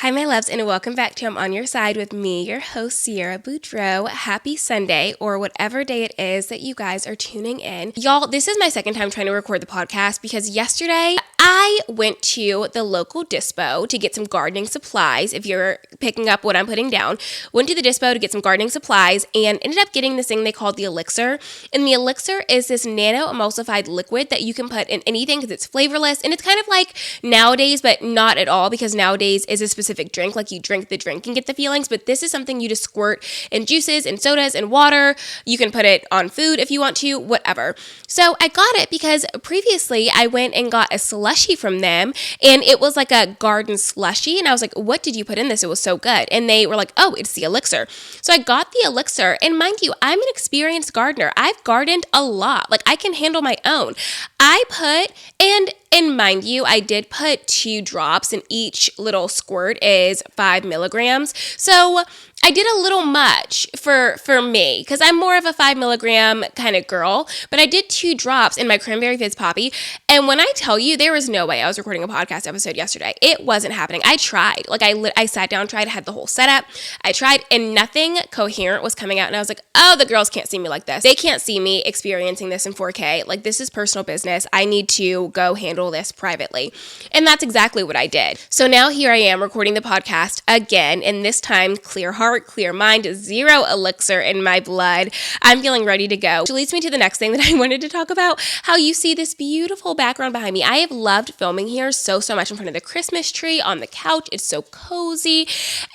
Hi, my loves, and welcome back to I'm On Your Side with me, your host, Sierra Boudreau. Happy Sunday, or whatever day it is that you guys are tuning in. Y'all, this is my second time trying to record the podcast because yesterday I went to the local dispo to get some gardening supplies. If you're picking up what I'm putting down, went to the dispo to get some gardening supplies and ended up getting this thing they called the Elixir. And the Elixir is this nano emulsified liquid that you can put in anything because it's flavorless. And it's kind of like nowadays, but not at all, because nowadays is a specific drink. Like you drink the drink and get the feelings, but this is something you just squirt in juices and sodas and water. You can put it on food if you want to, whatever. So I got it because previously I went and got a slushy from them and it was like a garden slushy. And I was like, what did you put in this? It was so good. And they were like, oh, it's the Elixir. So I got the Elixir, and mind you, I'm an experienced gardener. I've gardened a lot. Like I can handle my own. And mind you, I did put 2 drops, and each little squirt is 5 milligrams. So I did a little much for me because I'm more of a 5 milligram kind of girl, but I did 2 drops in my Cranberry Fizz Poppy. And when I tell you, there was no way I was recording a podcast episode yesterday. It wasn't happening. I tried. Like I sat down, tried, had the whole setup. I tried, and nothing coherent was coming out. And I was like, oh, the girls can't see me like this. They can't see me experiencing this in 4K. Like this is personal business. I need to go handle this privately. And that's exactly what I did. So now here I am recording the podcast again, and this time clear heart, clear mind, 0 elixir in my blood. I'm feeling ready to go. Which leads me to the next thing that I wanted to talk about, how you see this beautiful background behind me. I have loved filming here so much in front of the Christmas tree on the couch. It's so cozy.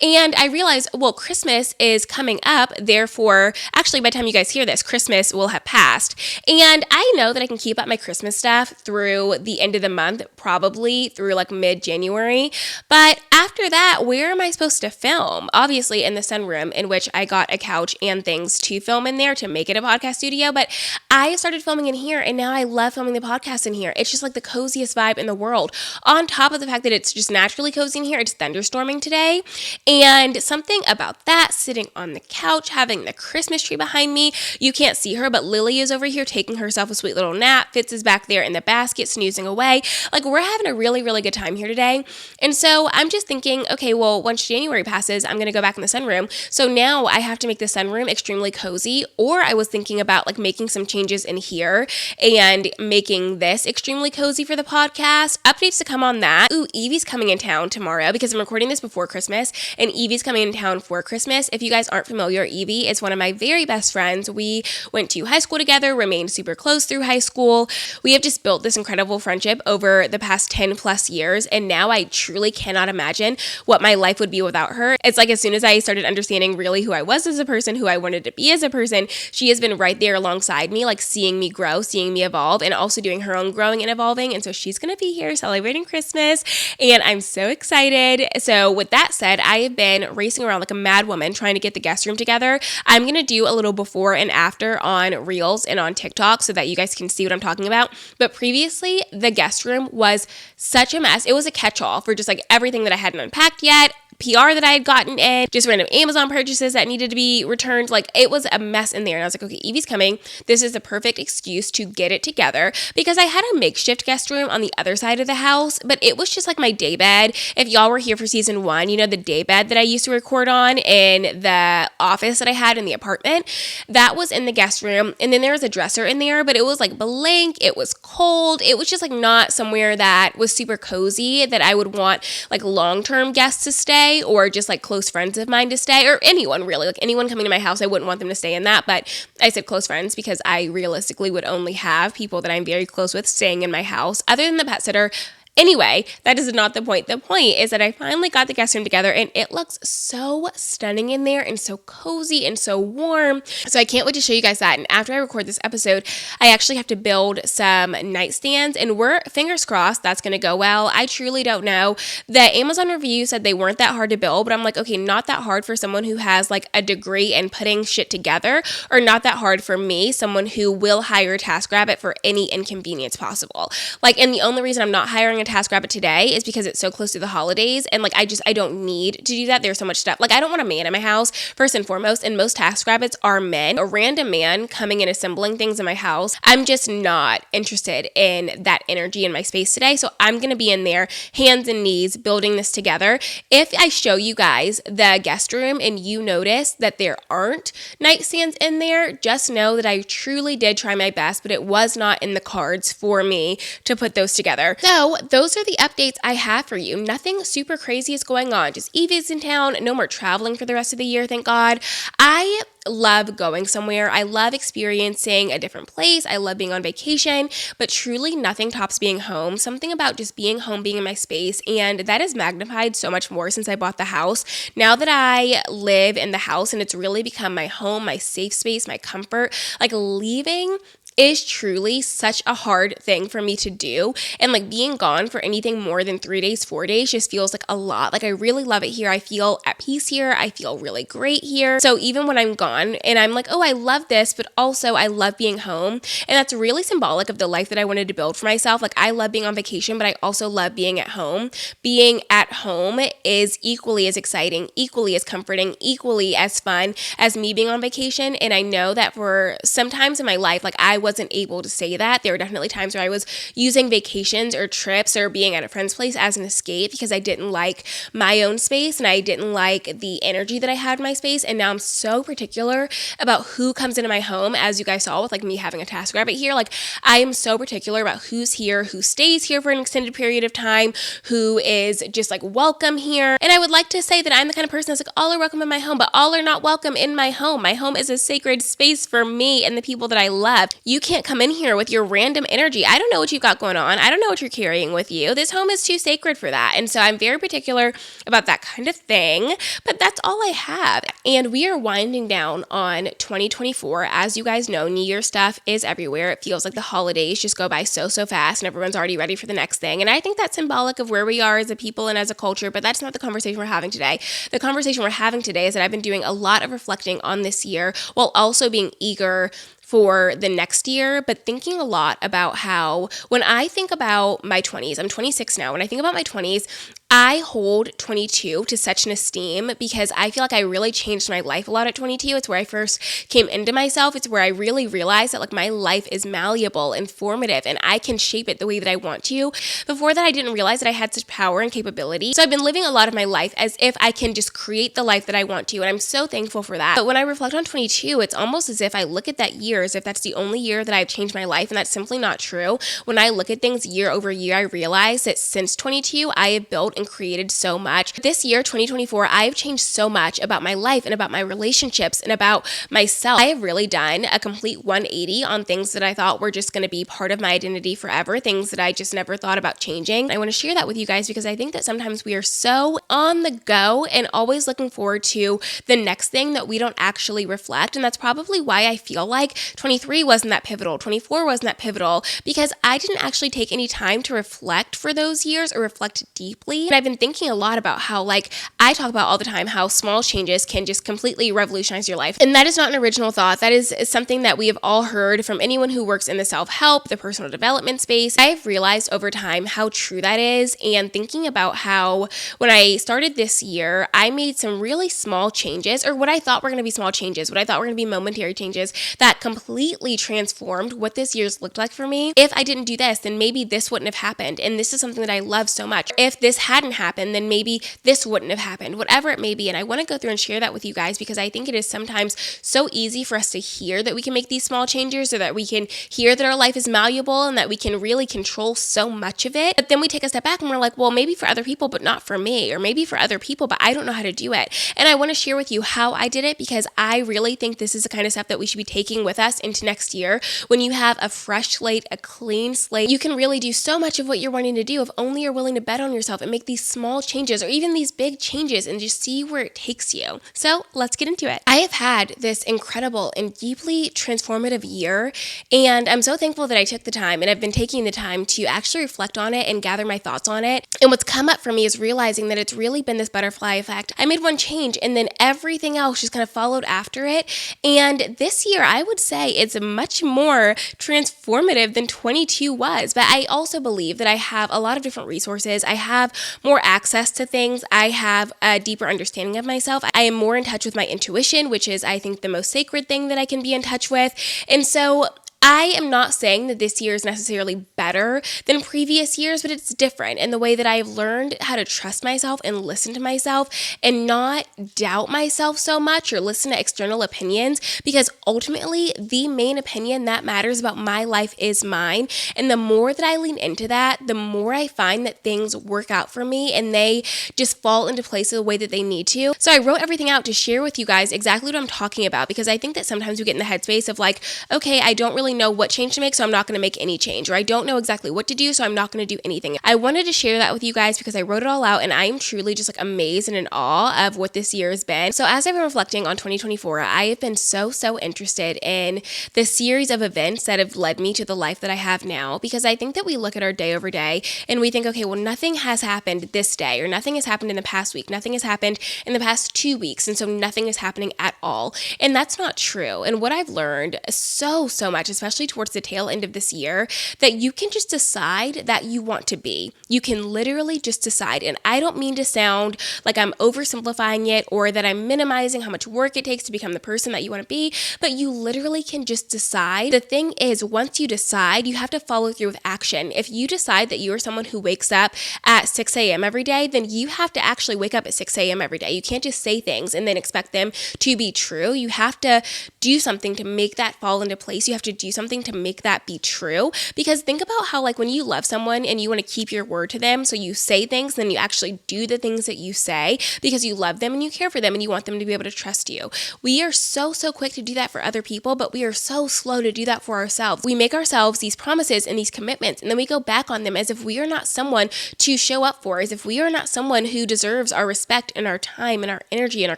And I realized, well, Christmas is coming up. Therefore, actually, by the time you guys hear this, Christmas will have passed. And I know that I can keep up my Christmas stuff through the end of the month, probably through like mid-January. But after that, where am I supposed to film? Obviously in the sunroom, in which I got a couch and things to film in there to make it a podcast studio. But I started filming in here, and now I love filming the podcast in here. It's just like the coziest vibe in the world. On top of the fact that it's just naturally cozy in here, it's thunderstorming today. And something about that, sitting on the couch, having the Christmas tree behind me. You can't see her, but Lily is over here taking herself a sweet little nap. Fitz is back there in the basket snoozing away. Like we're having a really, really good time here today. And so I'm just thinking, okay, well, once January passes, I'm going to go back in the sunroom. So now I have to make the sunroom extremely cozy, or I was thinking about like making some changes in here and making this extremely cozy for the podcast. Updates to come on that. Ooh, Evie's coming in town tomorrow because I'm recording this before Christmas, and Evie's coming in town for Christmas. If you guys aren't familiar, Evie is one of my very best friends. We went to high school together, remained super close through high school. We have just built this incredible friendship over the past 10 plus years, and now I truly cannot imagine what my life would be without her. It's like as soon as I started understanding really who I was as a person, who I wanted to be as a person, she has been right there alongside me, like seeing me grow, seeing me evolve, and also doing her own growing and evolving. And so she's going to be here celebrating Christmas, and I'm so excited. So with that said, I have been racing around like a mad woman trying to get the guest room together. I'm going to do a little before and after on Reels and on TikTok so that you guys can see what I'm talking about. But previously, the guest room was such a mess. It was a catch-all for just like everything that I hadn't unpacked yet, PR that I had gotten in, just random Amazon purchases that needed to be returned. Like it was a mess in there. And I was like, okay, Evie's coming. This is the perfect excuse to get it together, because I had a makeshift guest room on the other side of the house, but it was just like my day bed. If y'all were here for season 1, you know, the day bed that I used to record on in the office that I had in the apartment, that was in the guest room. And then there was a dresser in there, but it was like blank. It was cold. It was just like not somewhere that was super cozy that I would want like long-term guests to stay, or just like close friends of mine to stay, or anyone really, like anyone coming to my house, I wouldn't want them to stay in that. But I said close friends because I realistically would only have people that I'm very close with staying in my house, other than the pet sitter. Anyway, that is not the point. The point is that I finally got the guest room together, and it looks so stunning in there and so cozy and so warm. So I can't wait to show you guys that. And after I record this episode, I actually have to build some nightstands, and we're fingers crossed that's going to go well. I truly don't know. The Amazon review said they weren't that hard to build, but I'm like, okay, not that hard for someone who has like a degree in putting shit together, or not that hard for me, someone who will hire TaskRabbit for any inconvenience possible. Like, and the only reason I'm not hiring a TaskRabbit today is because it's so close to the holidays, and like I don't need to do that. There's so much stuff. Like I don't want a man in my house first and foremost, and most TaskRabbits are men. A random man coming and assembling things in my house, I'm just not interested in that energy in my space today. So I'm gonna be in there hands and knees building this together. If I show you guys the guest room and you notice that there aren't nightstands in there, just know that I truly did try my best, but it was not in the cards for me to put those together. So those are the updates I have for you. Nothing super crazy is going on. Just Evie's in town. No more traveling for the rest of the year, thank God. I love going somewhere. I love experiencing a different place. I love being on vacation, but truly nothing tops being home. Something about just being home, being in my space, and that is magnified so much more since I bought the house. Now that I live in the house and it's really become my home, my safe space, my comfort, like leaving is truly such a hard thing for me to do. And like being gone for anything more than 3 days, 4 days just feels like a lot. Like I really love it here. I feel at peace here. I feel really great here. So even when I'm gone and I'm like, oh, I love this, but also I love being home. And that's really symbolic of the life that I wanted to build for myself. Like I love being on vacation, but I also love being at home. Being at home is equally as exciting, equally as comforting, equally as fun as me being on vacation. And I know that for some times in my life, like I wasn't able to say that. There were definitely times where I was using vacations or trips or being at a friend's place as an escape because I didn't like my own space and I didn't like the energy that I had in my space. And now I'm so particular about who comes into my home, as you guys saw with like me having a TaskRabbit here. Like I am so particular about who's here, who stays here for an extended period of time, who is just like welcome here. And I would like to say that I'm the kind of person that's like, all are welcome in my home, but all are not welcome in my home. My home is a sacred space for me and the people that I love. You can't come in here with your random energy. I don't know what you've got going on. I don't know what you're carrying with you. This home is too sacred for that. And so I'm very particular about that kind of thing, but that's all I have. And we are winding down on 2024. As you guys know, New Year stuff is everywhere. It feels like the holidays just go by so fast and everyone's already ready for the next thing. And I think that's symbolic of where we are as a people and as a culture, but that's not the conversation we're having today. The conversation we're having today is that I've been doing a lot of reflecting on this year while also being eager for the next year, but thinking a lot about how when I think about my 20s, I'm 26 now, when I think about my 20s, I hold 22 to such an esteem because I feel like I really changed my life a lot at 22. It's where I first came into myself. It's where I really realized that like my life is malleable and formative and I can shape it the way that I want to. Before that, I didn't realize that I had such power and capability. So I've been living a lot of my life as if I can just create the life that I want to, and I'm so thankful for that. But when I reflect on 22, it's almost as if I look at that year as if that's the only year that I've changed my life, and that's simply not true. When I look at things year over year, I realize that since 22, I have built and created so much. This year, 2024, I've changed so much about my life and about my relationships and about myself. I have really done a complete 180 on things that I thought were just going to be part of my identity forever, things that I just never thought about changing. I want to share that with you guys because I think that sometimes we are so on the go and always looking forward to the next thing that we don't actually reflect. And that's probably why I feel like 23 wasn't that pivotal, 24 wasn't that pivotal, because I didn't actually take any time to reflect for those years or reflect deeply. And I've been thinking a lot about how, like, I talk about all the time how small changes can just completely revolutionize your life. And that is not an original thought. That is something that we have all heard from anyone who works in the self-help, the personal development space. I've realized over time how true that is, and thinking about how when I started this year, I made some really small changes, or what I thought were going to be small changes, what I thought were going to be momentary changes that completely transformed what this year's looked like for me. If I didn't do this, then maybe this wouldn't have happened. And this is something that I love so much. If this hadn't happened, then maybe this wouldn't have happened, whatever it may be. And I want to go through and share that with you guys because I think it is sometimes so easy for us to hear that we can make these small changes, or that we can hear that our life is malleable and that we can really control so much of it. But then we take a step back and we're like, well, maybe for other people, but not for me, or maybe for other people, but I don't know how to do it. And I want to share with you how I did it because I really think this is the kind of stuff that we should be taking with us into next year. When you have a fresh slate, a clean slate, you can really do so much of what you're wanting to do if only you're willing to bet on yourself and make these small changes or even these big changes and just see where it takes you. So let's get into it. I have had this incredible and deeply transformative year, and I'm so thankful that I took the time and I've been taking the time to actually reflect on it and gather my thoughts on it. And what's come up for me is realizing that it's really been this butterfly effect. I made one change and then everything else just kind of followed after it. And this year, I would say it's much more transformative than 22 was. But I also believe that I have a lot of different resources. I have more access to things. I have a deeper understanding of myself. I am more in touch with my intuition, which is, I think, the most sacred thing that I can be in touch with. And so I am not saying that this year is necessarily better than previous years, but it's different in the way that I've learned how to trust myself and listen to myself and not doubt myself so much or listen to external opinions, because ultimately the main opinion that matters about my life is mine. And the more that I lean into that, the more I find that things work out for me and they just fall into place the way that they need to. So I wrote everything out to share with you guys exactly what I'm talking about, because I think that sometimes we get in the headspace of like, okay, I don't really know what change to make, so I'm not going to make any change, or I don't know exactly what to do, so I'm not going to do anything. I wanted to share that with you guys because I wrote it all out and I am truly just like amazed and in awe of what this year has been. So as I've been reflecting on 2024, I have been so interested in the series of events that have led me to the life that I have now, because I think that we look at our day over day and we think, okay, well, nothing has happened this day, or nothing has happened in the past week, nothing has happened in the past 2 weeks, and so nothing is happening at all. And that's not true. And what I've learned so much, especially towards the tail end of this year, that you can just decide that you want to be. You can literally just decide. And I don't mean to sound like I'm oversimplifying it or that I'm minimizing how much work it takes to become the person that you want to be, but you literally can just decide. The thing is, once you decide, you have to follow through with action. If you decide that you are someone who wakes up at 6 a.m. every day, then you have to actually wake up at 6 a.m. every day. You can't just say things and then expect them to be true. You have to do something to make that fall into place. You have to do something to make that be true. Because think about how, like, when you love someone and you want to keep your word to them, so you say things, then you actually do the things that you say because you love them and you care for them and you want them to be able to trust you. We are so quick to do that for other people, but we are so slow to do that for ourselves. We make ourselves these promises and these commitments, and then we go back on them as if we are not someone to show up for, as if we are not someone who deserves our respect and our time and our energy and our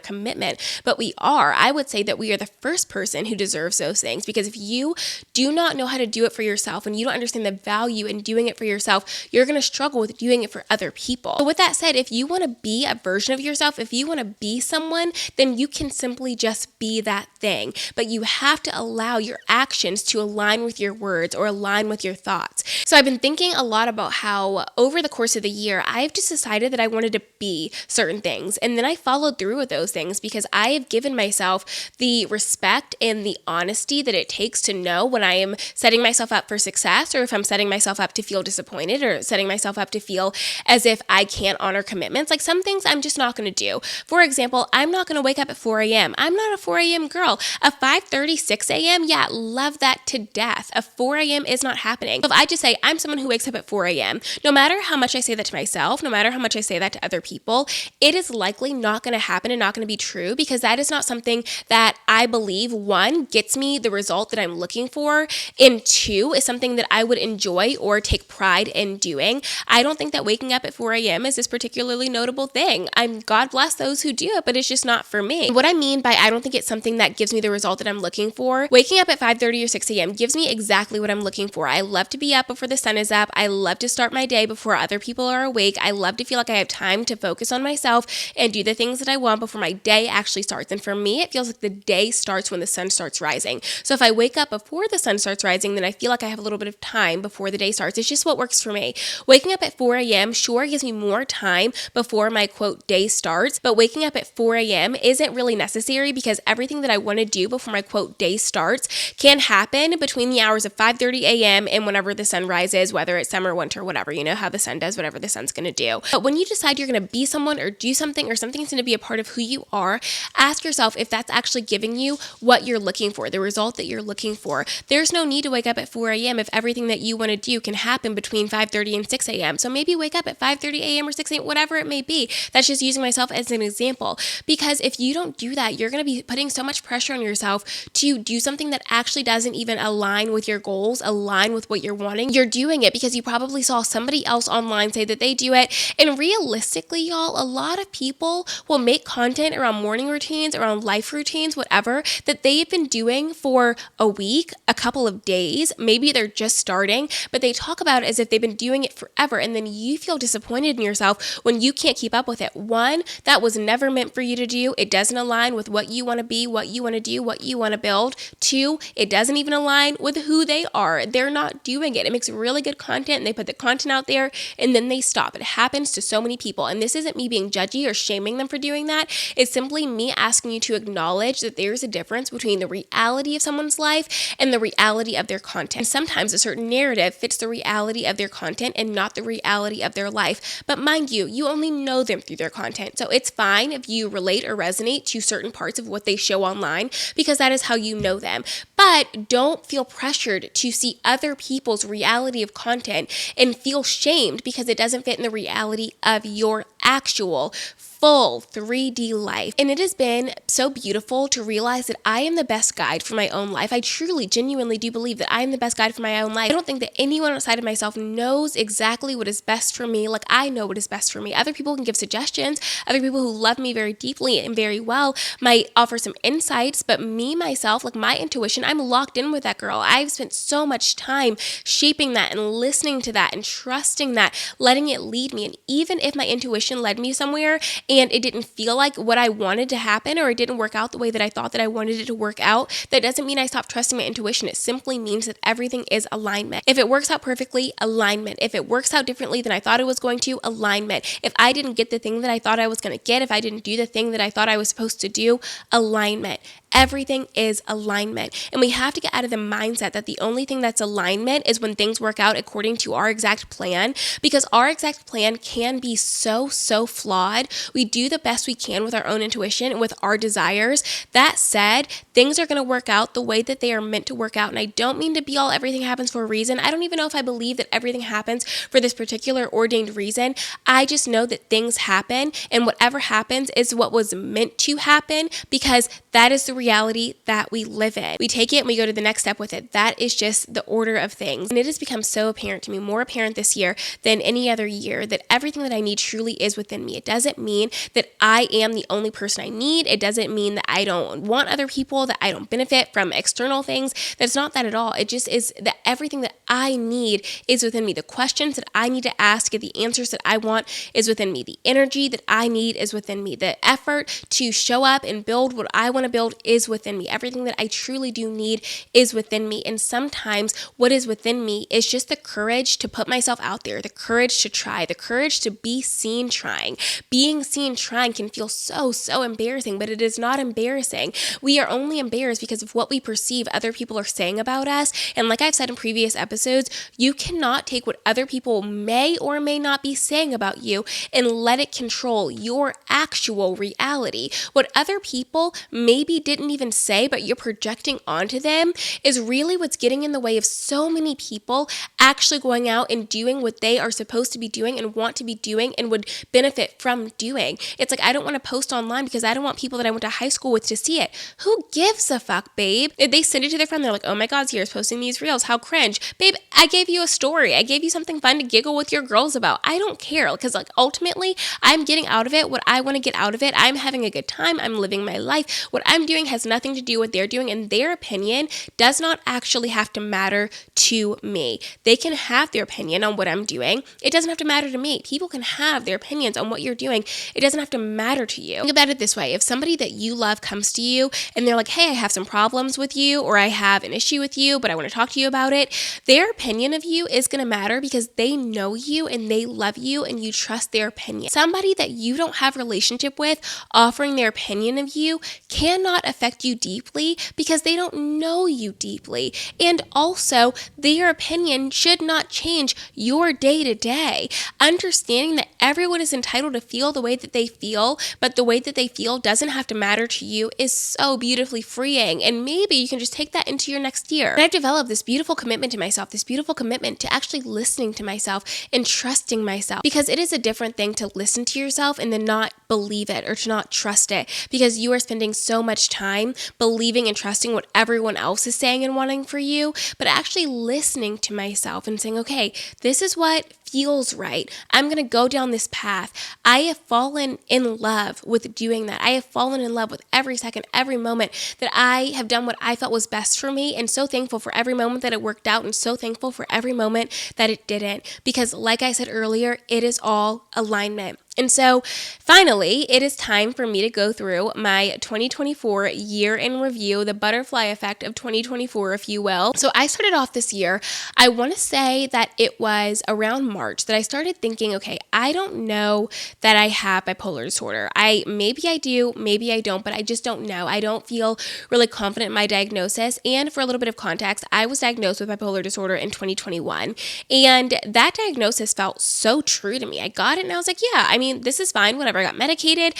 commitment. But we are. I would say that we are the first person who deserves those things, because if you do not know how to do it for yourself and you don't understand the value in doing it for yourself, you're going to struggle with doing it for other people. So with that said, if you want to be a version of yourself, if you want to be someone, then you can simply just be that thing. But you have to allow your actions to align with your words or align with your thoughts. So I've been thinking a lot about how over the course of the year, I've just decided that I wanted to be certain things. And then I followed through with those things because I have given myself the respect and the honesty that it takes to know when I am setting myself up for success, or if I'm setting myself up to feel disappointed, or setting myself up to feel as if I can't honor commitments. Like, some things I'm just not going to do. For example, I'm not going to wake up at 4 a.m. I'm not a 4 a.m. girl. A 5:30, 6 a.m., yeah, love that to death. A 4 a.m. is not happening. If I just say I'm someone who wakes up at 4 a.m., no matter how much I say that to myself, no matter how much I say that to other people, it is likely not going to happen and not going to be true, because that is not something that I believe, one, gets me the result that I'm looking for, and two, is something that I would enjoy or take pride in doing. I don't think that waking up at 4 a.m. is this particularly notable thing. God bless those who do it, but it's just not for me. What I mean by I don't think it's something that gives me the result that I'm looking for, waking up at 5:30 or 6 a.m. gives me exactly what I'm looking for. I love to be up before the sun is up. I love to start my day before other people are awake. I love to feel like I have time to focus on myself and do the things that I want before my day actually starts. And for me, it feels like the day starts when the sun starts rising. So if I wake up before the sun starts rising, then I feel like I have a little bit of time before the day starts. It's just what works for me. Waking up at 4 a.m. sure gives me more time before my quote day starts, but waking up at 4 a.m. isn't really necessary, because everything that I want to do before my quote day starts can happen between the hours of 5:30 a.m. and whenever the sun rises, whether it's summer, winter, whatever. You know how the sun does whatever the sun's going to do. But when you decide you're going to be someone or do something, or something's going to be a part of who you are, ask yourself if that's actually giving you what you're looking for, the result that you're looking for. there's no need to wake up at 4 a.m. if everything that you want to do can happen between 5:30 and 6 a.m. So maybe wake up at 5:30 a.m. or 6 a.m., whatever it may be. That's just using myself as an example. Because if you don't do that, you're going to be putting so much pressure on yourself to do something that actually doesn't even align with your goals, align with what you're wanting. You're doing it because you probably saw somebody else online say that they do it. And realistically, y'all, a lot of people will make content around morning routines, around life routines, whatever, that they've been doing for a week, a couple of days. Maybe they're just starting, but they talk about it as if they've been doing it forever. And then you feel disappointed in yourself when you can't keep up with it. One, that was never meant for you to do. It doesn't align with what you want to be, what you want to do, what you want to build. Two, it doesn't even align with who they are. They're not doing it. It makes really good content and they put the content out there and then they stop. It happens to so many people. And this isn't me being judgy or shaming them for doing that. It's simply me asking you to acknowledge that there's a difference between the reality of someone's life and the reality of their content. And sometimes a certain narrative fits the reality of their content and not the reality of their life. But mind you, you only know them through their content. So it's fine if you relate or resonate to certain parts of what they show online because that is how you know them. But don't feel pressured to see other people's reality of content and feel shamed because it doesn't fit in the reality of your actual full 3D life. And it has been so beautiful to realize that I am the best guide for my own life. I truly, genuinely do believe that I am the best guide for my own life. I don't think that anyone outside of myself knows exactly what is best for me like I know what is best for me. Other people can give suggestions. Other people who love me very deeply and very well might offer some insights, but me, myself, like my intuition, I'm locked in with that girl. I've spent so much time shaping that and listening to that and trusting that, letting it lead me. And even if my intuition led me somewhere and it didn't feel like what I wanted to happen or it didn't work out the way that I thought that I wanted it to work out, that doesn't mean I stopped trusting my intuition. It simply means that everything is alignment. If it works out perfectly, alignment. If it works out differently than I thought it was going to, alignment. If I didn't get the thing that I thought I was going to get, if I didn't do the thing that I thought I was supposed to do, alignment. Everything is alignment. And we have to get out of the mindset that the only thing that's alignment is when things work out according to our exact plan, because our exact plan can be so flawed. We do the best we can with our own intuition and with our desires. That said, things are going to work out the way that they are meant to work out. And I don't mean to be all everything happens for a reason. I don't even know if I believe that everything happens for this particular ordained reason. I just know that things happen and whatever happens is what was meant to happen because that is the reality that we live in. We take it and we go to the next step with it. That is just the order of things. And it has become so apparent to me, more apparent this year than any other year, that everything that I need truly is within me. It doesn't mean that I am the only person I need. It doesn't mean that I don't want other people, that I don't benefit from external things. That's not that at all. It just is that everything that I need is within me. The questions that I need to ask to get the answers that I want is within me. The energy that I need is within me. The effort to show up and build what I want to build is within me. Everything that I truly do need is within me. And sometimes what is within me is just the courage to put myself out there, the courage to try, the courage to be seen trying. Being seen trying can feel so embarrassing, but it is not embarrassing. We are only embarrassed because of what we perceive other people are saying about us. And like I've said in previous episodes, you cannot take what other people may or may not be saying about you and let it control your actual reality. What other people maybe didn't even say, but you're projecting onto them is really what's getting in the way of so many people actually going out and doing what they are supposed to be doing and want to be doing and would benefit from doing. It's like, I don't want to post online because I don't want people that I went to high school with to see it. Who gives a fuck, babe? If they send it to their friend, they're like, oh my God, Sierra's posting these reels. How cringe. Babe, I gave you a story. I gave you something fun to giggle with your girls about. I don't care because like ultimately I'm getting out of it what I want to get out of it. I'm having a good time. I'm living my life. What I'm doing has nothing to do with what they're doing, and their opinion does not actually have to matter to me. They can have their opinion on what I'm doing. It doesn't have to matter to me. People can have their opinions on what you're doing. It doesn't have to matter to you. Think about it this way. If somebody that you love comes to you and they're like, hey, I have some problems with you, or I have an issue with you, but I want to talk to you about it, their opinion of you is going to matter because they know you and they love you and you trust their opinion. Somebody that you don't have a relationship with offering their opinion of you cannot affect affect you deeply because they don't know you deeply. And also, their opinion should not change your day to day. Understanding that everyone is entitled to feel the way that they feel, but the way that they feel doesn't have to matter to you is so beautifully freeing. And maybe you can just take that into your next year. And I've developed this beautiful commitment to myself, this beautiful commitment to actually listening to myself and trusting myself, because it is a different thing to listen to yourself and then not believe it or to not trust it, because you are spending so much time believing and trusting what everyone else is saying and wanting for you, but actually listening to myself and saying, okay, this is what feels right. I'm going to go down this path. I have fallen in love with doing that. I have fallen in love with every second, every moment that I have done what I felt was best for me, and so thankful for every moment that it worked out and so thankful for every moment that it didn't, because like I said earlier, it is all alignment. And so finally, it is time for me to go through my 2024 year in review, the butterfly effect of 2024, if you will. So I started off this year, I want to say that it was around March that I started thinking, okay, I don't know that I have bipolar disorder. Maybe I do, maybe I don't, but I just don't know. I don't feel really confident in my diagnosis. And for a little bit of context, I was diagnosed with bipolar disorder in 2021. And that diagnosis felt so true to me. I got it and I was like, yeah, I mean, this is fine, whatever. I got medicated.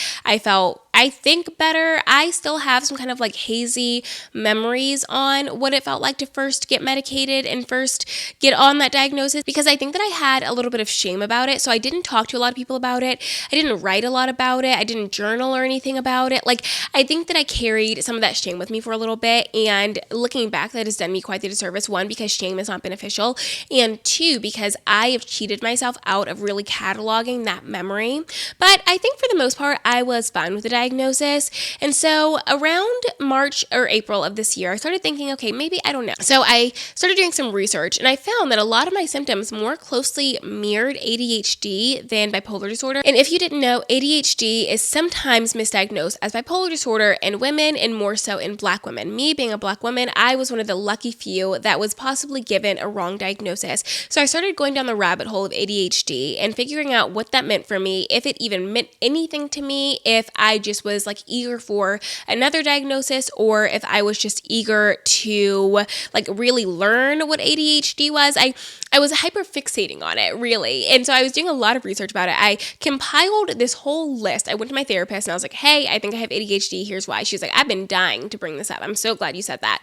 I think better. I still have some kind of like hazy memories on what it felt like to first get medicated and first get on that diagnosis, because I think that I had a little bit of shame about it. So I didn't talk to a lot of people about it. I didn't write a lot about it. I didn't journal or anything about it. Like, I think that I carried some of that shame with me for a little bit. And looking back, that has done me quite the disservice. One, because shame is not beneficial. And two, because I have cheated myself out of really cataloging that memory. But I think for the most part, I was fine with the diagnosis. And so around March or April of this year, I started thinking, okay, maybe I don't know. So I started doing some research and I found that a lot of my symptoms more closely mirrored ADHD than bipolar disorder. And if you didn't know, ADHD is sometimes misdiagnosed as bipolar disorder in women and more so in Black women. Me being a Black woman, I was one of the lucky few that was possibly given a wrong diagnosis. So I started going down the rabbit hole of ADHD and figuring out what that meant for me, if it even meant anything to me, if I just was like eager for another diagnosis, or if I was just eager to like really learn what ADHD was. I was hyper fixating on it, really. And so I was doing a lot of research about it. I compiled this whole list. I went to my therapist and I was like, hey, I think I have ADHD. Here's why. She was like, I've been dying to bring this up. I'm so glad you said that.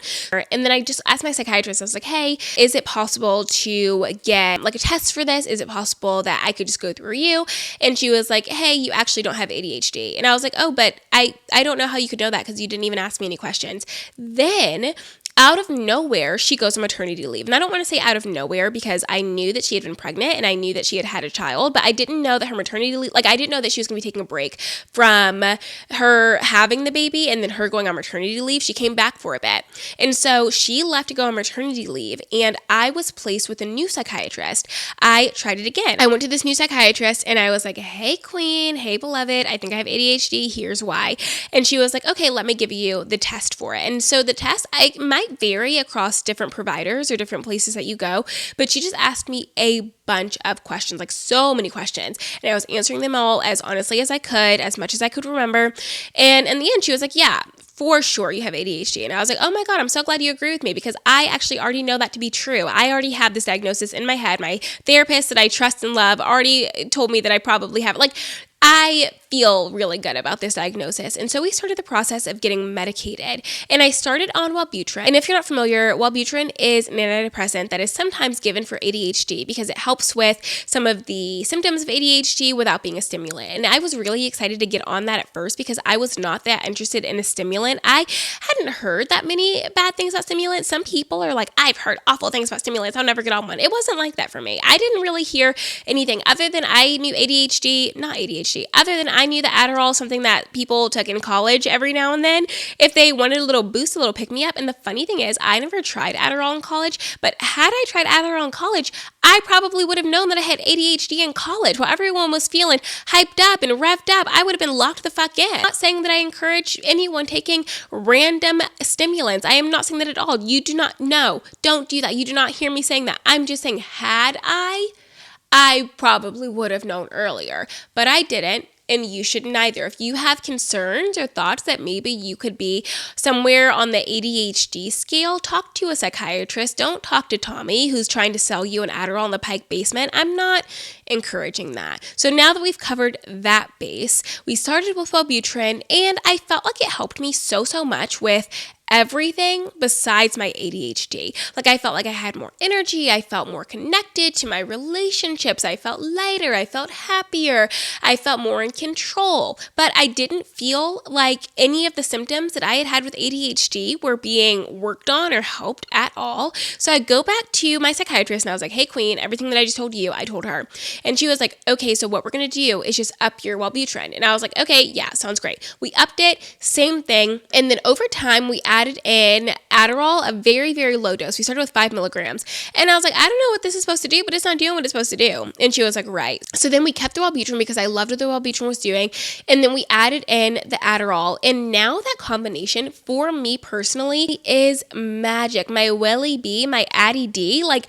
And then I just asked my psychiatrist, I was like, hey, is it possible to get like a test for this? Is it possible that I could just go through you? And she was like, hey, you actually don't have ADHD. And I was like, oh, but I don't know how you could know that because you didn't even ask me any questions. Then out of nowhere, she goes on maternity leave. And I don't want to say out of nowhere because I knew that she had been pregnant and I knew that she had had a child, but I didn't know that her maternity leave, like I didn't know that she was going to be taking a break from her having the baby and then her going on maternity leave. She came back for a bit. And so she left to go on maternity leave and I was placed with a new psychiatrist. I tried it again. I went to this new psychiatrist and I was like, hey queen, hey beloved, I think I have ADHD. Here's why. And she was like, okay, let me give you the test for it. And so the test, I might vary across different providers or different places that you go, but she just asked me a bunch of questions, like so many questions. And I was answering them all as honestly as I could, as much as I could remember. And in the end, she was like, yeah, for sure you have ADHD. And I was like, oh my God, I'm so glad you agree with me because I actually already know that to be true. I already have this diagnosis in my head. My therapist that I trust and love already told me that I probably have it. Like, I feel really good about this diagnosis. And so we started the process of getting medicated. And I started on Wellbutrin. And if you're not familiar, Wellbutrin is an antidepressant that is sometimes given for ADHD because it helps with some of the symptoms of ADHD without being a stimulant. And I was really excited to get on that at first because I was not that interested in a stimulant. I hadn't heard that many bad things about stimulants. Some people are like, I've heard awful things about stimulants. I'll never get on one. It wasn't like that for me. I didn't really hear anything other than I knew other than I knew that Adderall is something that people took in college every now and then if they wanted a little boost, a little pick-me-up. And the funny thing is, I never tried Adderall in college, but had I tried Adderall in college, I probably would have known that I had ADHD in college. While everyone was feeling hyped up and revved up, I would have been locked the fuck in. I'm not saying that I encourage anyone taking random stimulants. I am not saying that at all. You do not know. Don't do that. You do not hear me saying that. I'm just saying, had I probably would have known earlier, but I didn't. and you shouldn't either. If you have concerns or thoughts that maybe you could be somewhere on the ADHD scale, talk to a psychiatrist. Don't talk to Tommy, who's trying to sell you an Adderall in the Pike basement. I'm not encouraging that. So now that we've covered that base, we started with Wellbutrin, and I felt like it helped me so much with everything besides my ADHD. Like, I felt like I had more energy. I felt more connected to my relationships. I felt lighter. I felt happier. I felt more in control. But I didn't feel like any of the symptoms that I had with ADHD were being worked on or helped at all. So I go back to my psychiatrist and I was like, hey, Queen, everything that I just told you, I told her. And she was like, okay, so what we're going to do is just up your Wellbutrin. And I was like, okay, yeah, sounds great. We upped it, same thing. And then over time, we added in Adderall, a very, very low dose. We started with 5 milligrams. And I was like, I don't know what this is supposed to do, but it's not doing what it's supposed to do. And she was like, right. So then we kept the Wellbutrin because I loved what the Wellbutrin was doing. And then we added in the Adderall. And now that combination for me personally is magic. My Welly B, my Addie D, like,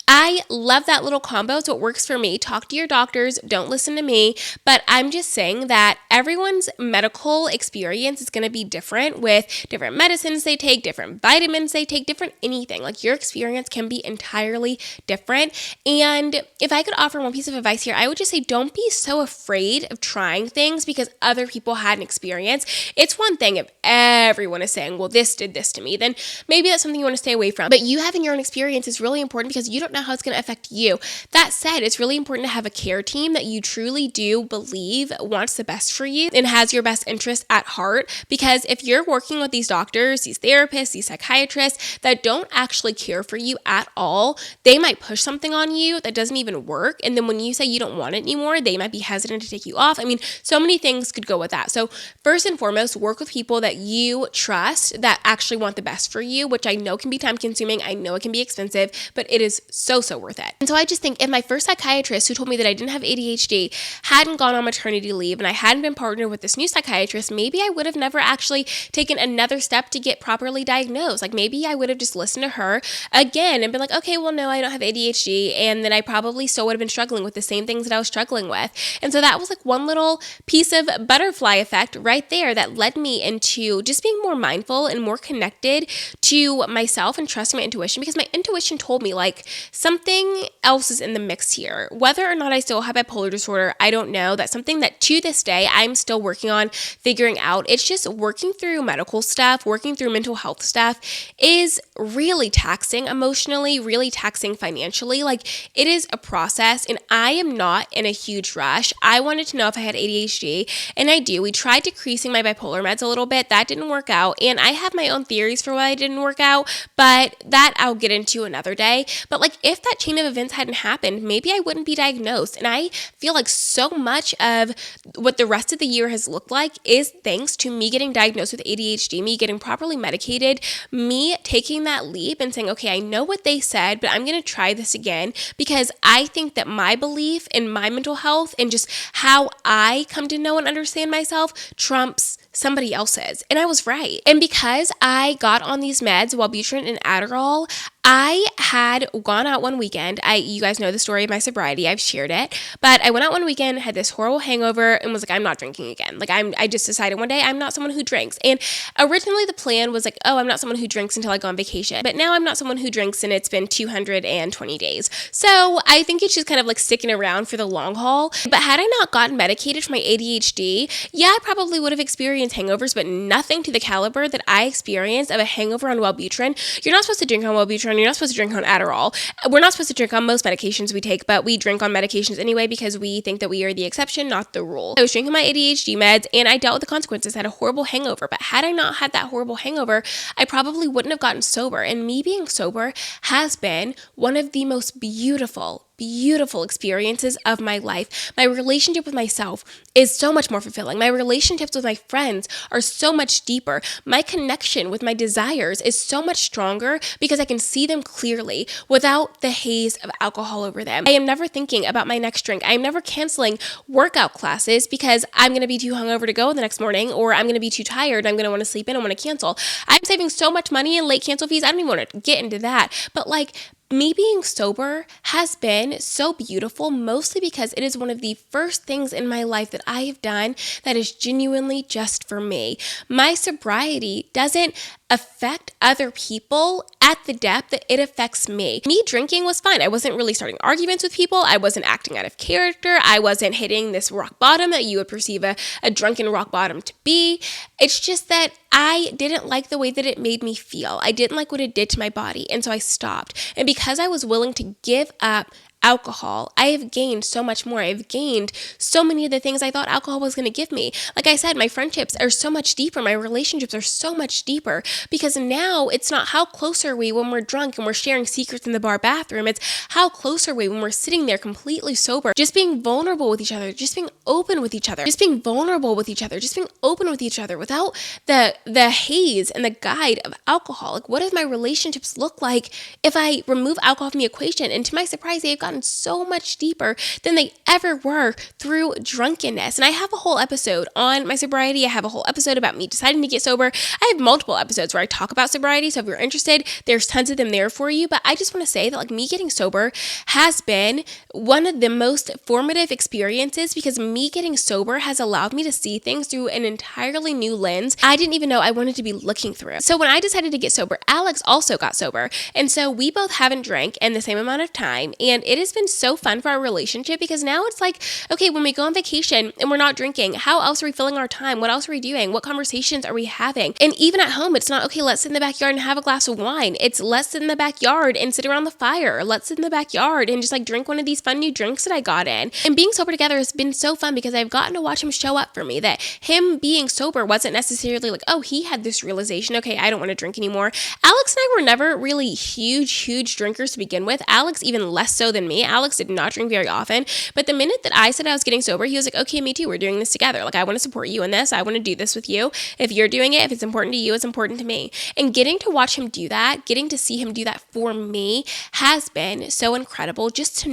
I love that little combo, so it works for me. Talk to your doctors, don't listen to me, but I'm just saying that everyone's medical experience is going to be different with different medicines they take, different vitamins they take, different anything. Like, your experience can be entirely different. And if I could offer one piece of advice here, I would just say don't be so afraid of trying things because other people had an experience. It's one thing if everyone is saying, well, this did this to me, then maybe that's something you want to stay away from. But you having your own experience is really important because you don't know how it's going to affect you. That said, it's really important to have a care team that you truly do believe wants the best for you and has your best interest at heart. Because if you're working with these doctors, these therapists, these psychiatrists that don't actually care for you at all, they might push something on you that doesn't even work. And then when you say you don't want it anymore, they might be hesitant to take you off. I mean, so many things could go with that. So first and foremost, work with people that you trust that actually want the best for you, which I know can be time consuming. I know it can be expensive, but it is so worth it. And so I just think if my first psychiatrist who told me that I didn't have ADHD hadn't gone on maternity leave and I hadn't been partnered with this new psychiatrist, maybe I would have never actually taken another step to get properly diagnosed. Like, maybe I would have just listened to her again and been like, okay, well, no, I don't have ADHD. And then I probably still would have been struggling with the same things that I was struggling with. And so that was like one little piece of butterfly effect right there that led me into just being more mindful and more connected to myself and trusting my intuition, because my intuition told me like something else is in the mix here. Whether or not I still have bipolar disorder, I don't know. That's something that to this day, I'm still working on figuring out. It's just working through medical stuff, working through mental health stuff is really taxing emotionally, really taxing financially. Like, it is a process and I am not in a huge rush. I wanted to know if I had ADHD and I do. We tried decreasing my bipolar meds a little bit. That didn't work out. And I have my own theories for why it didn't work out, but that I'll get into another day. But like, if that chain of events hadn't happened, maybe I wouldn't be diagnosed. And I feel like so much of what the rest of the year has looked like is thanks to me getting diagnosed with ADHD, me getting properly medicated, me taking that leap and saying, okay, I know what they said, but I'm going to try this again, because I think that my belief in my mental health and just how I come to know and understand myself trumps somebody else's. And I was right. And because I got on these meds, Wellbutrin and Adderall, I had gone out one weekend. You guys know the story of my sobriety. I've shared it. But I went out one weekend, had this horrible hangover, and was like, I'm not drinking again. Like, I just decided one day I'm not someone who drinks. And originally the plan was like, oh, I'm not someone who drinks until I go on vacation. But now I'm not someone who drinks and it's been 220 days. So I think it's just kind of like sticking around for the long haul. But had I not gotten medicated for my ADHD, yeah, I probably would have experienced hangovers, but nothing to the caliber that I experienced of a hangover on Wellbutrin. You're not supposed to drink on Wellbutrin. You're not supposed to drink on Adderall. We're not supposed to drink on most medications we take, but we drink on medications anyway because we think that we are the exception, not the rule. I was drinking my ADHD meds and I dealt with the consequences. I had a horrible hangover, but had I not had that horrible hangover, I probably wouldn't have gotten sober. And me being sober has been one of the most beautiful experiences of my life. My relationship with myself is so much more fulfilling. My relationships with my friends are so much deeper. My connection with my desires is so much stronger because I can see them clearly without the haze of alcohol over them. I am never thinking about my next drink. I am never canceling workout classes because I'm going to be too hungover to go the next morning, or I'm going to be too tired and I'm going to want to sleep in and want to cancel. I'm saving so much money in late cancel fees. I don't even want to get into that. But like, me being sober has been so beautiful, mostly because it is one of the first things in my life that I have done that is genuinely just for me. My sobriety doesn't affect other people at the depth that it affects me. Me drinking was fine. I wasn't really starting arguments with people. I wasn't acting out of character. I wasn't hitting this rock bottom that you would perceive a drunken rock bottom to be. It's just that I didn't like the way that it made me feel. I didn't like what it did to my body. And so I stopped. And because I was willing to give up alcohol, I have gained so much more. I've gained so many of the things I thought alcohol was going to give me. Like I said, my friendships are so much deeper. My relationships are so much deeper because now it's not how close are we when we're drunk and we're sharing secrets in the bar bathroom. It's how close are we when we're sitting there completely sober, just being vulnerable with each other, just being open with each other, just being vulnerable with each other, just being open with each other without the haze and the guide of alcohol. Like, what does my relationships look like if I remove alcohol from the equation? And to my surprise, they've gotten so much deeper than they ever were through drunkenness. And I have a whole episode on my sobriety. I have a whole episode about me deciding to get sober. I have multiple episodes where I talk about sobriety. So if you're interested, there's tons of them there for you. But I just want to say that like me getting sober has been one of the most formative experiences because me getting sober has allowed me to see things through an entirely new lens I didn't even know I wanted to be looking through. So when I decided to get sober, Alex also got sober. And so we both haven't drank in the same amount of time. And it has been so fun for our relationship because now it's like, okay, when we go on vacation and we're not drinking, how else are we filling our time? What else are we doing? What conversations are we having? And even at home, it's not, okay, let's sit in the backyard and have a glass of wine. It's let's sit in the backyard and sit around the fire. Let's sit in the backyard and just like drink one of these fun new drinks that I got in. And being sober together has been so fun because I've gotten to watch him show up for me, that him being sober wasn't necessarily like, oh, he had this realization, okay, I don't want to drink anymore. Alex and I were never really huge drinkers to begin with. Alex even less so than me. Alex did not drink very often. But the minute that I said I was getting sober, he was like, okay, me too. We're doing this together. Like, I want to support you in this. I want to do this with you. If you're doing it, if it's important to you, it's important to me. And getting to watch him do that, getting to see him do that for me has been so incredible just to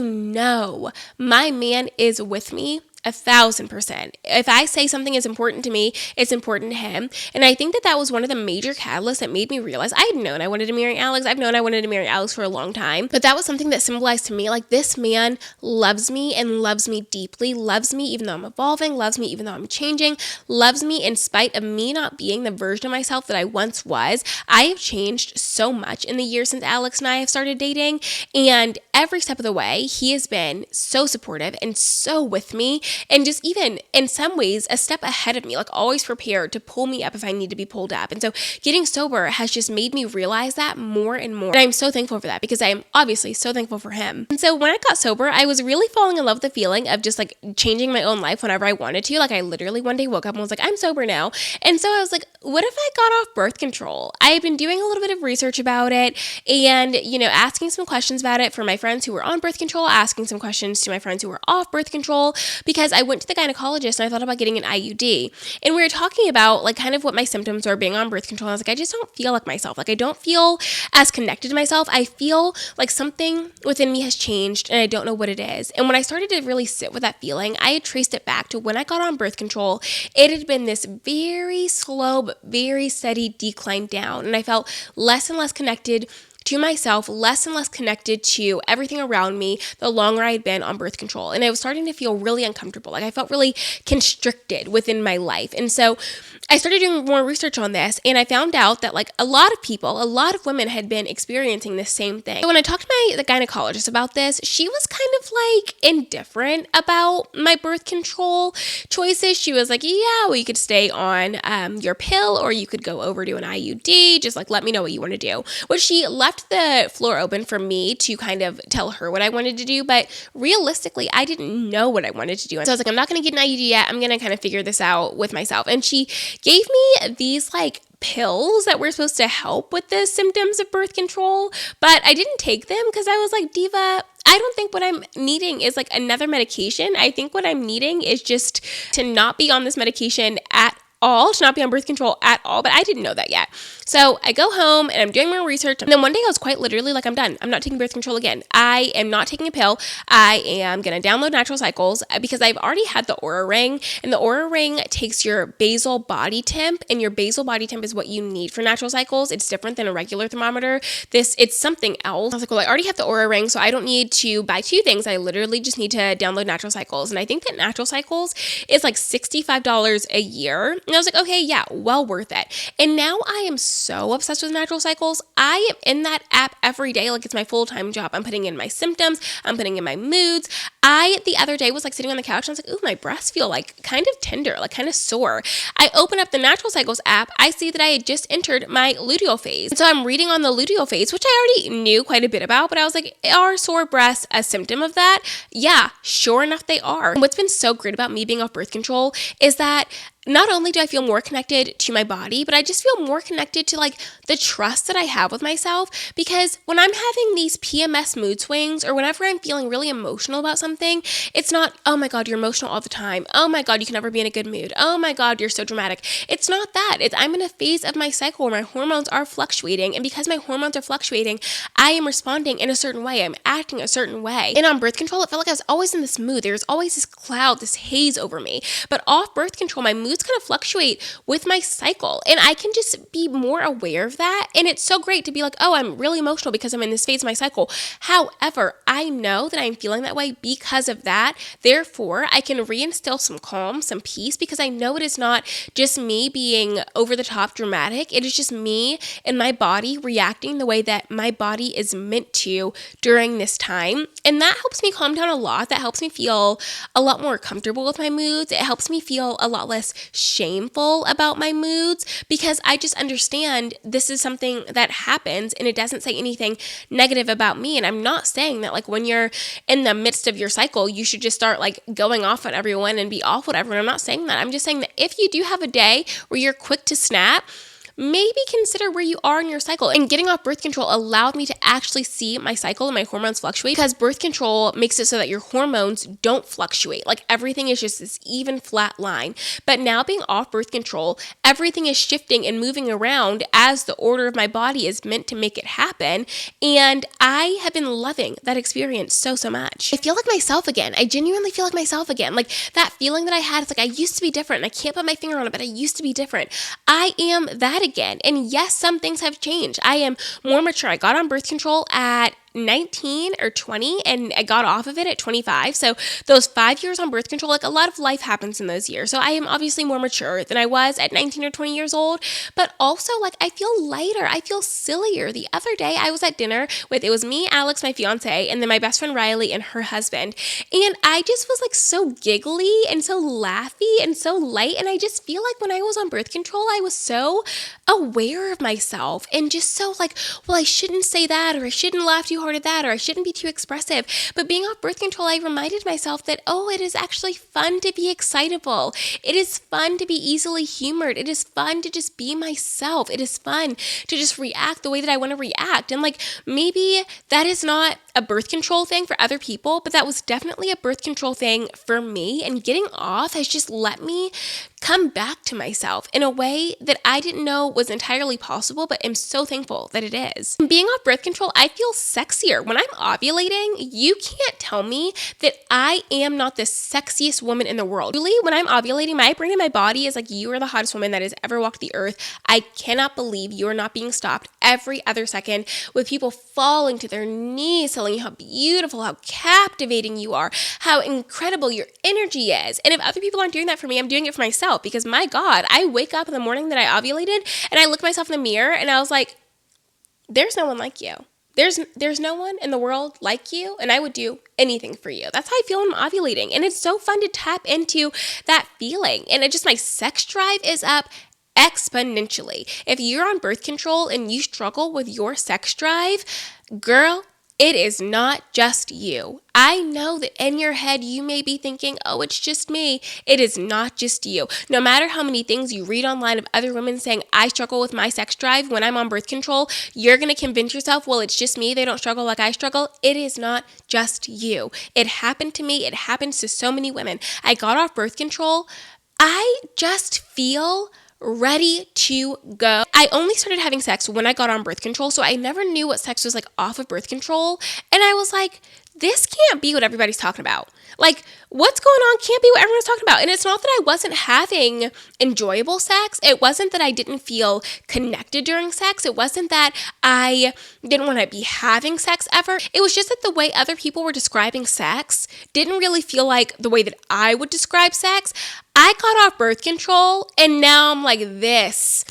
know, my man is with me 1,000%. If I say something is important to me, it's important to him. And I think that was one of the major catalysts that made me realize I had known I wanted to marry Alex. I've known I wanted to marry Alex for a long time, but that was something that symbolized to me, like, this man loves me and loves me deeply, loves me even though I'm evolving, loves me even though I'm changing, loves me in spite of me not being the version of myself that I once was. I have changed so much in the years since Alex and I have started dating, and every step of the way, he has been so supportive and so with me. And just even in some ways a step ahead of me, like always prepared to pull me up if I need to be pulled up. And so getting sober has just made me realize that more and more. And I'm so thankful for that because I am obviously so thankful for him. And so when I got sober, I was really falling in love with the feeling of just like changing my own life whenever I wanted to. Like, I literally one day woke up and was like, I'm sober now. And so I was like, what if I got off birth control? I had been doing a little bit of research about it and, asking some questions about it for my friends who were on birth control, asking some questions to my friends who were off birth control, because I went to the gynecologist and I thought about getting an IUD. And we were talking about like kind of what my symptoms were being on birth control. I was like, I just don't feel like myself. Like, I don't feel as connected to myself. I feel like something within me has changed and I don't know what it is. And when I started to really sit with that feeling, I had traced it back to when I got on birth control. It had been this very slow but very steady decline down. And I felt less and less connected to myself, less and less connected to everything around me the longer I had been on birth control. And I was starting to feel really uncomfortable. Like, I felt really constricted within my life. And so I started doing more research on this, and I found out that like a lot of women had been experiencing the same thing. So when I talked to the gynecologist about this, she was kind of like indifferent about my birth control choices. She was like, yeah, well, you could stay on your pill or you could go over to an IUD. Just like, let me know what you want to do. Which she left the floor open for me to kind of tell her what I wanted to do. But realistically, I didn't know what I wanted to do. So I was like, I'm not going to get an IUD yet. I'm going to kind of figure this out with myself. And she gave me these like pills that were supposed to help with the symptoms of birth control, but I didn't take them because I was like, Diva, I don't think what I'm needing is like another medication. I think what I'm needing is just to not be on this medication at all to not be on birth control at all, but I didn't know that yet. So I go home and I'm doing my research. And then one day I was quite literally like, I'm done. I'm not taking birth control again. I am not taking a pill. I am going to download Natural Cycles because I've already had the Oura Ring, and the Oura Ring takes your basal body temp, and your basal body temp is what you need for Natural Cycles. It's different than a regular thermometer. It's something else. I was like, well, I already have the Oura Ring, so I don't need to buy two things. I literally just need to download Natural Cycles. And I think that Natural Cycles is like $65 a year. And I was like, okay, yeah, well worth it. And now I am so obsessed with Natural Cycles. I am in that app every day like it's my full-time job. I'm putting in my symptoms. I'm putting in my moods. The other day was like sitting on the couch and I was like, ooh, my breasts feel like kind of tender, like kind of sore. I open up the Natural Cycles app. I see that I had just entered my luteal phase. And so I'm reading on the luteal phase, which I already knew quite a bit about, but I was like, are sore breasts a symptom of that? Yeah, sure enough, they are. And what's been so great about me being off birth control is that not only do I feel more connected to my body, but I just feel more connected to like the trust that I have with myself, because when I'm having these PMS mood swings or whenever I'm feeling really emotional about something, it's not, oh my God, you're emotional all the time. Oh my God, you can never be in a good mood. Oh my God, you're so dramatic. It's not that. I'm in a phase of my cycle where my hormones are fluctuating. And because my hormones are fluctuating, I am responding in a certain way. I'm acting a certain way. And on birth control, it felt like I was always in this mood. There's always this cloud, this haze over me. But off birth control, my moods kind of fluctuate with my cycle, and I can just be more aware of that. And it's so great to be like, oh, I'm really emotional because I'm in this phase of my cycle. However, I know that I'm feeling that way because of that. Therefore, I can reinstill some calm, some peace, because I know it is not just me being over the top dramatic. It is just me and my body reacting the way that my body is meant to during this time. And that helps me calm down a lot. That helps me feel a lot more comfortable with my moods. It helps me feel a lot less shameful about my moods, because I just understand this is something that happens and it doesn't say anything negative about me. And I'm not saying that like when you're in the midst of your cycle, you should just start like going off on everyone and be off with everyone. I'm not saying that. I'm just saying that if you do have a day where you're quick to snap, maybe consider where you are in your cycle. And getting off birth control allowed me to actually see my cycle and my hormones fluctuate, because birth control makes it so that your hormones don't fluctuate. Like everything is just this even flat line. But now being off birth control, everything is shifting and moving around as the order of my body is meant to make it happen. And I have been loving that experience so much. I feel like myself again. I genuinely feel like myself again. Like that feeling that I had, it's like I used to be different. And I can't put my finger on it, but I used to be different. I am that again. And yes, some things have changed. I am more mature. I got on birth control at 19 or 20 and I got off of it at 25. So those 5 years on birth control, like a lot of life happens in those years. So I am obviously more mature than I was at 19 or 20 years old, but also like I feel lighter. I feel sillier. The other day I was at dinner with, it was me, Alex, my fiance, and then my best friend Riley and her husband. And I just was like so giggly and so laughy and so light. And I just feel like when I was on birth control, I was so aware of myself and just so like, well, I shouldn't say that, or I shouldn't laugh too hard at that, or I shouldn't be too expressive. But being off birth control, I reminded myself that, oh, it is actually fun to be excitable. It is fun to be easily humored. It is fun to just be myself. It is fun to just react the way that I want to react. And like, maybe that is not a birth control thing for other people, but that was definitely a birth control thing for me. And getting off has just let me come back to myself in a way that I didn't know was entirely possible, but am so thankful that it is. And being off birth control, I feel sexier. When I'm ovulating, you can't tell me that I am not the sexiest woman in the world. Really, when I'm ovulating, my brain and my body is like, you are the hottest woman that has ever walked the earth. I cannot believe you are not being stopped every other second with people falling to their knees, telling you how beautiful, how captivating you are, how incredible your energy is. And if other people aren't doing that for me, I'm doing it for myself, because my God, I wake up in the morning that I ovulated and I look myself in the mirror and I was like, there's no one like you. There's no one in the world like you, and I would do anything for you. That's how I feel when I'm ovulating. And it's so fun to tap into that feeling. And it just, my sex drive is up exponentially. If you're on birth control and you struggle with your sex drive, girl, it is not just you. I know that in your head you may be thinking, oh, it's just me. It is not just you. No matter how many things you read online of other women saying, I struggle with my sex drive when I'm on birth control, you're going to convince yourself, well, it's just me. They don't struggle like I struggle. It is not just you. It happened to me. It happens to so many women. I got off birth control. I just feel ready to go. I only started having sex when I got on birth control, so I never knew what sex was like off of birth control. And I was like, this can't be what everybody's talking about. Like, what's going on can't be what everyone's talking about. And it's not that I wasn't having enjoyable sex. It wasn't that I didn't feel connected during sex. It wasn't that I didn't want to be having sex ever. It was just that the way other people were describing sex didn't really feel like the way that I would describe sex. I got off birth control and now I'm like, this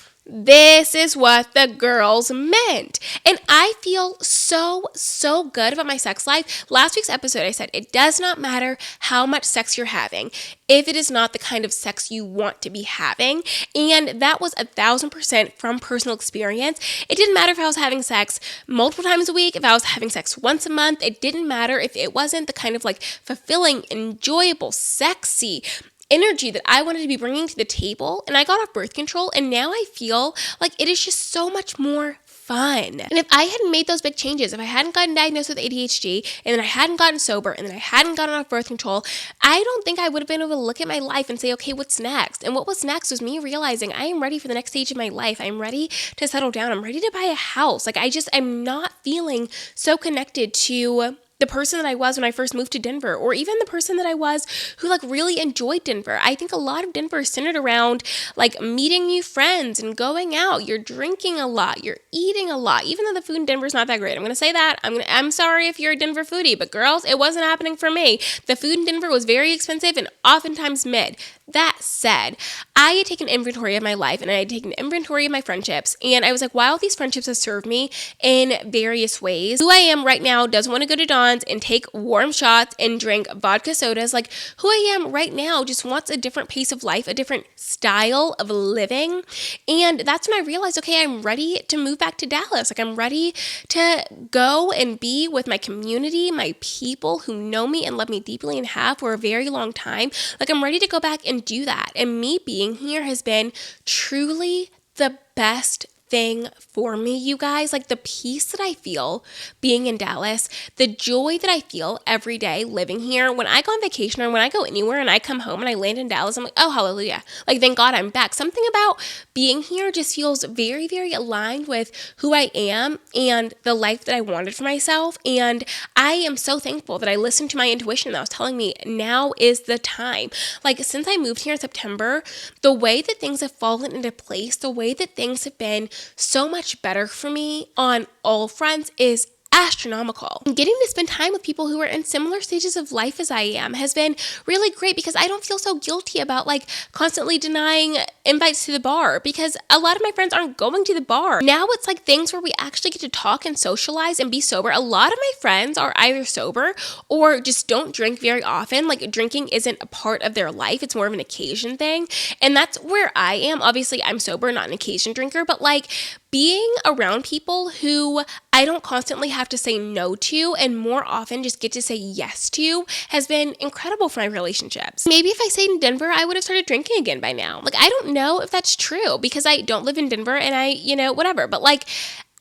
is what the girls meant. And I feel so good about my sex life. Last week's episode, I said, it does not matter how much sex you're having if it is not the kind of sex you want to be having. And that was 1,000% from personal experience. It didn't matter if I was having sex multiple times a week, if I was having sex once a month. It didn't matter if it wasn't the kind of like fulfilling, enjoyable, sexy energy that I wanted to be bringing to the table. And I got off birth control and now I feel like it is just so much more fun. And if I hadn't made those big changes, if I hadn't gotten diagnosed with ADHD and then I hadn't gotten sober and then I hadn't gotten off birth control, I don't think I would have been able to look at my life and say, okay, what's next? And what was next was me realizing I am ready for the next stage of my life. I'm ready to settle down. I'm ready to buy a house. Like I'm not feeling so connected to the person that I was when I first moved to Denver, or even the person that I was who like really enjoyed Denver. I think a lot of Denver is centered around like meeting new friends and going out. You're drinking a lot, you're eating a lot, even though the food in Denver is not that great. I'm going to say that. I'm sorry if you're a Denver foodie, but girls, it wasn't happening for me. The food in Denver was very expensive and oftentimes mid. That said, I had taken inventory of my life and I had taken inventory of my friendships. And I was like, while these friendships have served me in various ways, who I am right now doesn't want to go to Dawn's and take warm shots and drink vodka sodas. Like who I am right now just wants a different pace of life, a different style of living. And that's when I realized, okay, I'm ready to move back to Dallas. Like I'm ready to go and be with my community, my people who know me and love me deeply and have for a very long time. Like I'm ready to go back and do that. And me being here has been truly the best thing for me, you guys. Like the peace that I feel being in Dallas, the joy that I feel every day living here. When I go on vacation or when I go anywhere and I come home and I land in Dallas, I'm like, oh, hallelujah. Like, thank God I'm back. Something about being here just feels very, very aligned with who I am and the life that I wanted for myself. And I am so thankful that I listened to my intuition that was telling me now is the time. Like, since I moved here in September, the way that things have fallen into place, the way that things have been so much better for me on all fronts is astronomical. Getting to spend time with people who are in similar stages of life as I am has been really great because I don't feel so guilty about like constantly denying invites to the bar because a lot of my friends aren't going to the bar. Now it's like things where we actually get to talk and socialize and be sober. A lot of my friends are either sober or just don't drink very often. Like drinking isn't a part of their life. It's more of an occasion thing. And that's where I am. Obviously, I'm sober, not an occasion drinker, but like being around people who I don't constantly have to say no to and more often just get to say yes to has been incredible for my relationships. Maybe if I stayed in Denver, I would have started drinking again by now. Like, I don't know if that's true because I don't live in Denver and whatever. But like,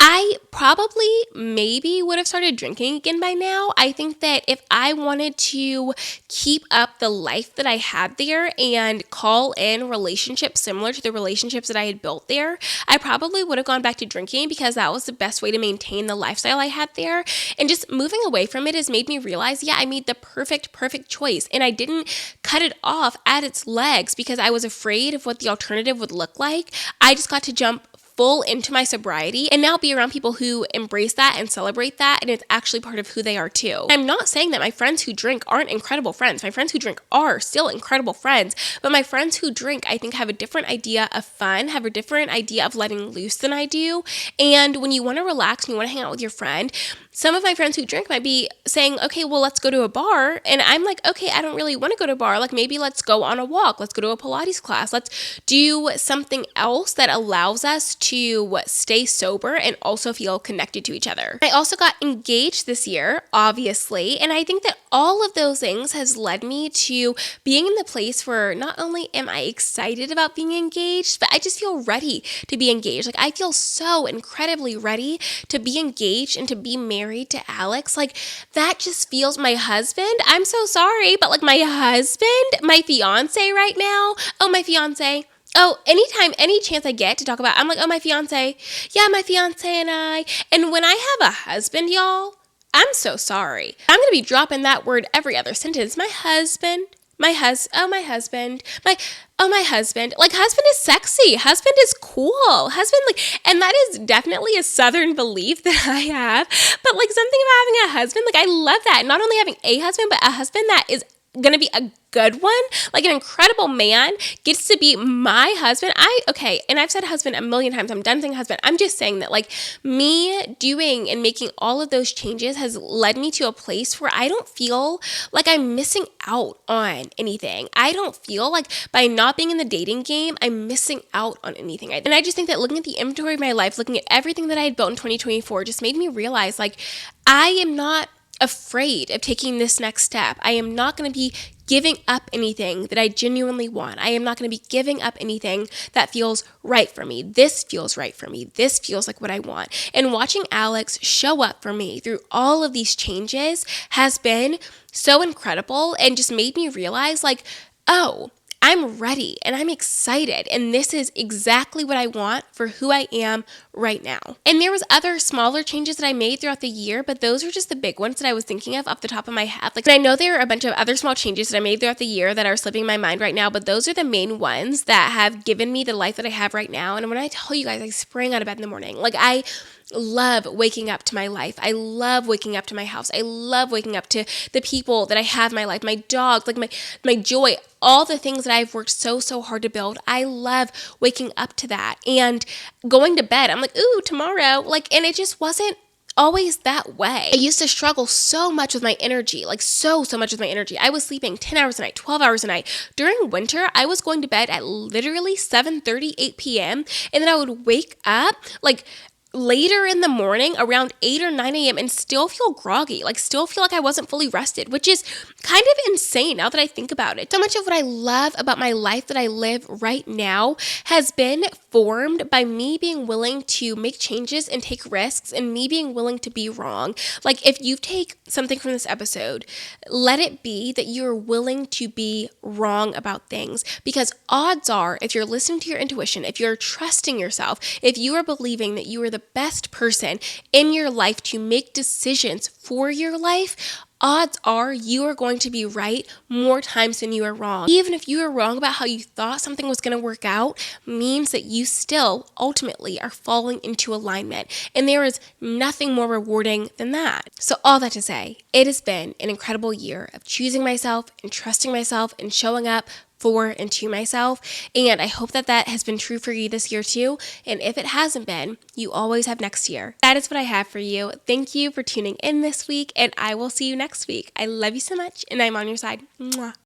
I probably maybe would have started drinking again by now. I think that if I wanted to keep up the life that I had there and call in relationships similar to the relationships that I had built there, I probably would have gone back to drinking because that was the best way to maintain the lifestyle I had there. And just moving away from it has made me realize, yeah, I made the perfect choice. And I didn't cut it off at its legs because I was afraid of what the alternative would look like. I just got to jump full into my sobriety and now be around people who embrace that and celebrate that, and it's actually part of who they are too. I'm not saying that my friends who drink aren't incredible friends. My friends who drink are still incredible friends, but my friends who drink, I think, have a different idea of fun, have a different idea of letting loose than I do. And when you want to relax and you want to hang out with your friend, some of my friends who drink might be saying, okay, well, let's go to a bar. And I'm like, okay, I don't really want to go to a bar. Like maybe let's go on a walk. Let's go to a Pilates class. Let's do something else that allows us to stay sober and also feel connected to each other. I also got engaged this year, obviously. And I think that all of those things has led me to being in the place where not only am I excited about being engaged, but I just feel ready to be engaged. Like I feel so incredibly ready to be engaged and to be married married to Alex, like that just feels my husband. I'm so sorry, but like my husband, my fiance right now. Oh, my fiance. Oh, anytime, any chance I get to talk about, I'm like, oh, my fiance. Yeah, my fiance and I. And when I have a husband, y'all, I'm so sorry. I'm going to be dropping that word every other sentence. My husband, my husband, my husband. Like, husband is sexy. Husband is cool. Husband, like, and that is definitely a Southern belief that I have. But like, something about having a husband, like, I love that. Not only having a husband, but a husband that is going to be a good one, like an incredible man, gets to be my husband. Okay, and I've said husband a million times. I'm done saying husband. I'm just saying that like me doing and making all of those changes has led me to a place where I don't feel like I'm missing out on anything. I don't feel like by not being in the dating game, I'm missing out on anything. And I just think that looking at the inventory of my life, looking at everything that I had built in 2024 just made me realize like I am not afraid of taking this next step. I am not going to be giving up anything that I genuinely want. I am not going to be giving up anything that feels right for me. This feels right for me. This feels like what I want. And watching Alex show up for me through all of these changes has been so incredible and just made me realize like, oh, I'm ready and I'm excited, and this is exactly what I want for who I am right now. And there was other smaller changes that I made throughout the year, but those are just the big ones that I was thinking of off the top of my head. Like, I know there are a bunch of other small changes that I made throughout the year that are slipping my mind right now, but those are the main ones that have given me the life that I have right now. And when I tell you guys, I sprang out of bed in the morning. Like, I love waking up to my life. I love waking up to my house. I love waking up to the people that I have in my life, my dogs, like my joy, all the things that I've worked so hard to build. I love waking up to that and going to bed. I'm like, ooh, tomorrow. Like, and it just wasn't always that way. I used to struggle so much with my energy, like so much with my energy. I was sleeping 10 hours a night, 12 hours a night. During winter, I was going to bed at literally 7:30, 8 p.m. And then I would wake up like later in the morning around 8 or 9 a.m. and still feel groggy, like still feel like I wasn't fully rested, which is kind of insane now that I think about it. So much of what I love about my life that I live right now has been formed by me being willing to make changes and take risks and me being willing to be wrong. Like, if you take something from this episode, let it be that you're willing to be wrong about things, because odds are, if you're listening to your intuition, if you're trusting yourself, if you are believing that you are the best person in your life to make decisions for your life, odds are you are going to be right more times than you are wrong. Even if you are wrong about how you thought something was going to work out, means that you still ultimately are falling into alignment. And there is nothing more rewarding than that. So all that to say, it has been an incredible year of choosing myself and trusting myself and showing up for and to myself. And I hope that that has been true for you this year too. And if it hasn't been, you always have next year. That is what I have for you. Thank you for tuning in this week, and I will see you next week. I love you so much, and I'm on your side. Mwah.